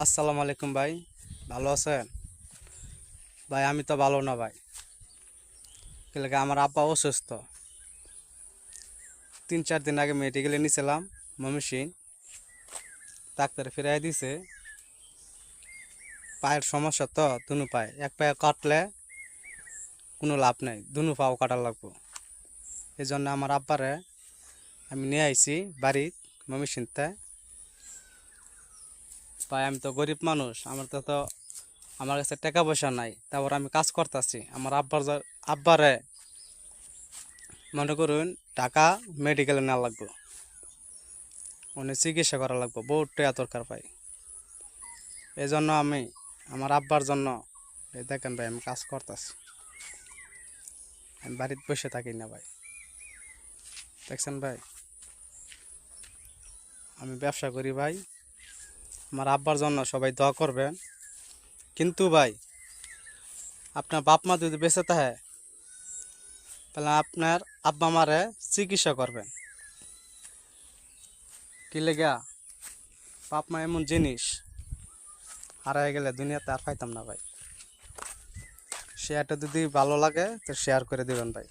আসসালামু আলাইকুম ভাই, ভালো আছেন? ভাই আমি তো ভালো না ভাই। কি লাগে আমার আব্বা অসুস্থ। 3-4 দিন আগে মেডিকেলে নিয়েছিলাম ময়মনসিংহ। ডাক্তার ফিরাই দিছে পায়ের সমস্যা, তো দুনো পায়ে, এক পায়ে কাটলে কোনো লাভ নাই, দুনো পাও কাটা লাগবো। এই জন্য আমার আব্বারে আমি নিয়ে আইছি বাড়ি ময়মনসিংহতে। ভাই আমি তো গরিব মানুষ, আমার কাছে টাকা পয়সা নাই, তারপর আমি কাজ করতেছি আমার আব্বারে মনে করুন টাকা মেডিকেলে নেওয়া লাগবে, অনেক চিকিৎসা করা লাগবে, বহুত টাকা দরকার পাই। এই জন্য আমি আমার আব্বার জন্য এই দেখেন ভাই আমি কাজ করতেছি, আমি বাড়িতে বসে থাকি না ভাই। দেখছেন ভাই, আমি ব্যবসা করি ভাই। আমার আব্বার জন্য সবাই দোয়া করবেন। কিন্তু ভাই আপনার বাপ মা যদি বেঁচে থাকে তাহলে আপনার আব্বা মারে চিকিৎসা করবেন। কি লেগা, বাপ মা এমন জিনিস, হারাই গেলে দুনিয়াতে আর পাইতাম না ভাই। শেয়ারটা যদি ভালো লাগে তো শেয়ার করে দেবেন ভাই।